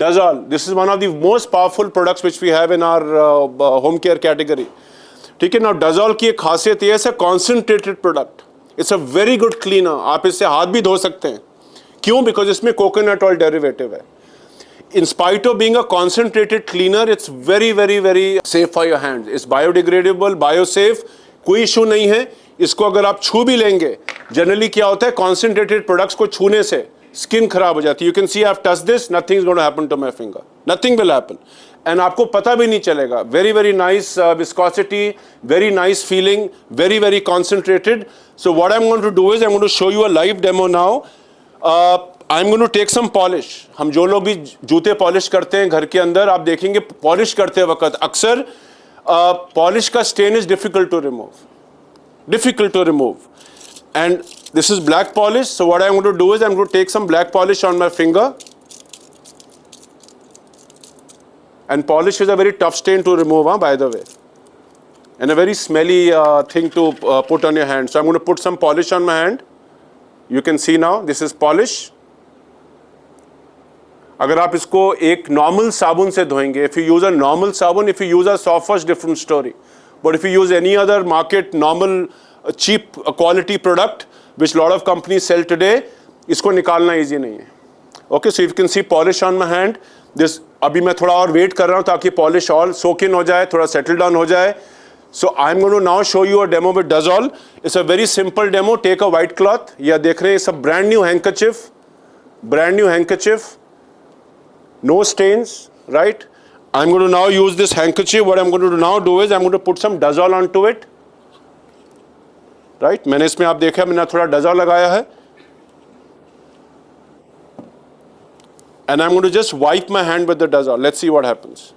Dazol. This is one of the most powerful products which we have in our home care category. ठीक है ना. Dazol की एक खासियत ये है, concentrated product. It's a very good cleaner. आप इससे हाथ भी धो सकते हैं. क्यों? Because इसमें coconut oil derivative है. In spite of being a concentrated cleaner, it's very, very, very safe for your hands. It's biodegradable, biosafe. कोई इशू नहीं है. इसको अगर आप छू भी लेंगे, जनरली क्या होता है, कॉन्सेंट्रेटेड प्रोडक्ट्स को छूने से स्किन खराब हो जाती है. You can see I have touch this, nothing is going to happen to my finger, nothing will happen, and आपको पता भी नहीं चलेगा. Very very nice viscosity, very nice feeling, very very concentrated. So what I am going to do is I am going to show you a live demo now. I am going to take some polish. हम जो लोग भी जूते polish करते हैं घर के अंदर, आप देखेंगे पॉलिश करते वक्त अक्सर पॉलिश का stain is difficult to remove. Difficult to remove, and this is black polish. So what I'm going to do is I'm going to take some black polish on my finger, and polish is a very tough stain to remove, by the way, and a very smelly thing to put on your hand. So I'm going to put some polish on my hand. You can see now this is polish. अगर आप इसको एक normal साबुन से धोएंगे, if you use a normal sabun, if you use a soft wash, different story. But if you use any other market normal cheap quality product which lot of companies sell today, इसको निकालना easy नहीं है. Okay, so you can see polish on my hand. This अभी मैं थोड़ा और wait कर रहा हूँ ताकि polish all soak in हो जाए, थोड़ा settle down हो जाए. So I'm going to now show you a demo with Dazol. It's a very simple demo. Take a white cloth. या देख रहे हैं, it's a brand new handkerchief. Brand new handkerchief. No stains, right? I'm going to now use this handkerchief. What I'm going to now do is I'm going to put some Dazol onto it. Right? मैंने इसमें आप देखा मैंने थोड़ा Dazol लगाया है. And I'm going to just wipe my hand with the Dazol. Let's see what happens.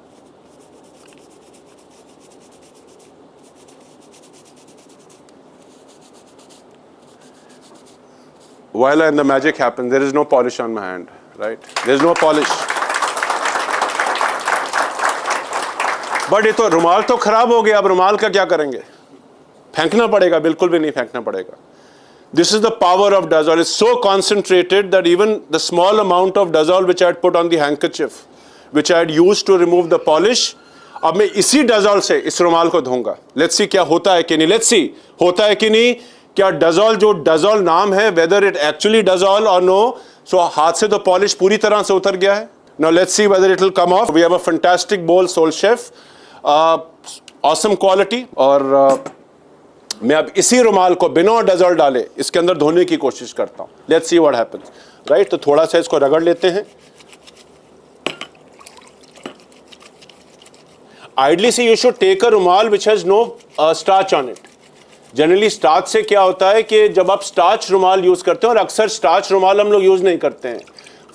Voila, and the magic happens. There is no polish on my hand. Right? There is no polish. But ये तो रुमाल तो खराब हो गया. अब रुमाल का क्या करेंगे? फेंकना पड़ेगा? बिल्कुल भी नहीं फेंकना पड़ेगा. This is the power of Dazol. It's so concentrated that even the small amount of Dazol which I had put on the handkerchief, which I had used to remove the polish, अब मैं इसी Dazol से इस रुमाल को धोऊंगा. Let's see क्या होता है कि नहीं. लेट्स सी होता है कि नहीं. क्या Dazol, जो Dazol नाम है, वेदर इट एक्चुअली Dazol और नो. सो हाथ से तो पॉलिश पूरी तरह से उतर गया है. Now let's see whether it will come off. We have a fantastic bowl, sole chef, awesome quality. और मैं अब इसी रुमाल को बिना Dazol डाले इसके अंदर धोने की कोशिश करता हूं. Let's see what happens. Right, तो थोड़ा सा इसको रगड़ लेते हैं. आइडली से यू शुड टेक अ रुमाल which has no starch on it. Generally starch से क्या होता है कि जब आप स्टार्च रुमाल यूज करते हैं, और अक्सर स्टार्च रुमाल हम लोग यूज नहीं करते हैं.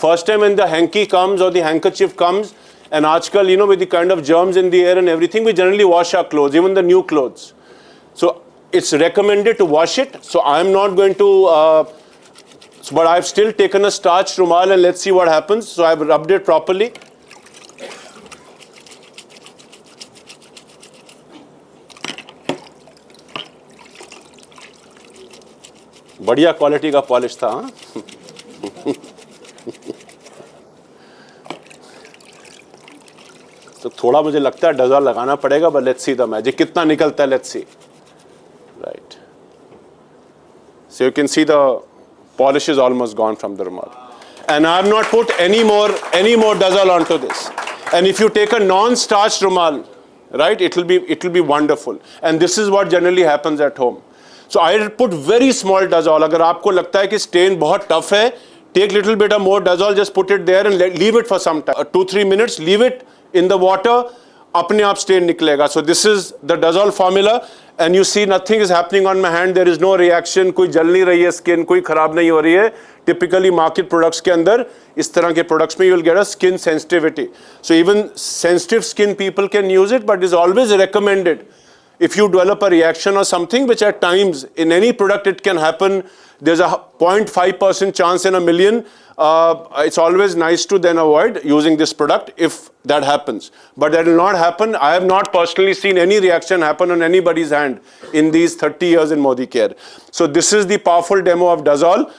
First time when the hanky comes और द हैंकरचिफ कम्स, and आजकल you know with the kind of germs in the air and everything, we generally wash our clothes, even the new clothes. So it's recommended to wash it. So I'm not going to but I've still taken a starch rumal and let's see what happens. So I've rubbed it properly. बढ़िया quality का polish था. तो थोड़ा मुझे लगता है Dazol लगाना पड़ेगा, but let's see the magic कितना निकलता है. Let's see. Right, so you can see the polish is almost gone from the rumal, and I have not put any more Dazol onto this. And if you take a non-starch rumal, right, it will be wonderful. And this is what generally happens at home. So I put very small Dazol. अगर आपको लगता है कि stain बहुत tough है, take little bit of more Dazol, just put it there and leave it for some time, 2-3 minutes, leave it in the water, अपने आप stain निकलेगा. So this is the Dazol formula, and you see nothing is happening on my hand. There is no reaction, कोई जल नहीं रही है skin, कोई खराब नहीं हो रही है. Typically market products के अंदर इस तरह के products में you will get a skin sensitivity. So even sensitive skin people can use it, but it is always recommended. If you develop a reaction or something, which at times in any product it can happen, there's a 0.5% chance in a million. It's always nice to then avoid using this product if that happens. But that will not happen. I have not personally seen any reaction happen on anybody's hand in these 30 years in Modi Care. So this is the powerful demo of Dazol.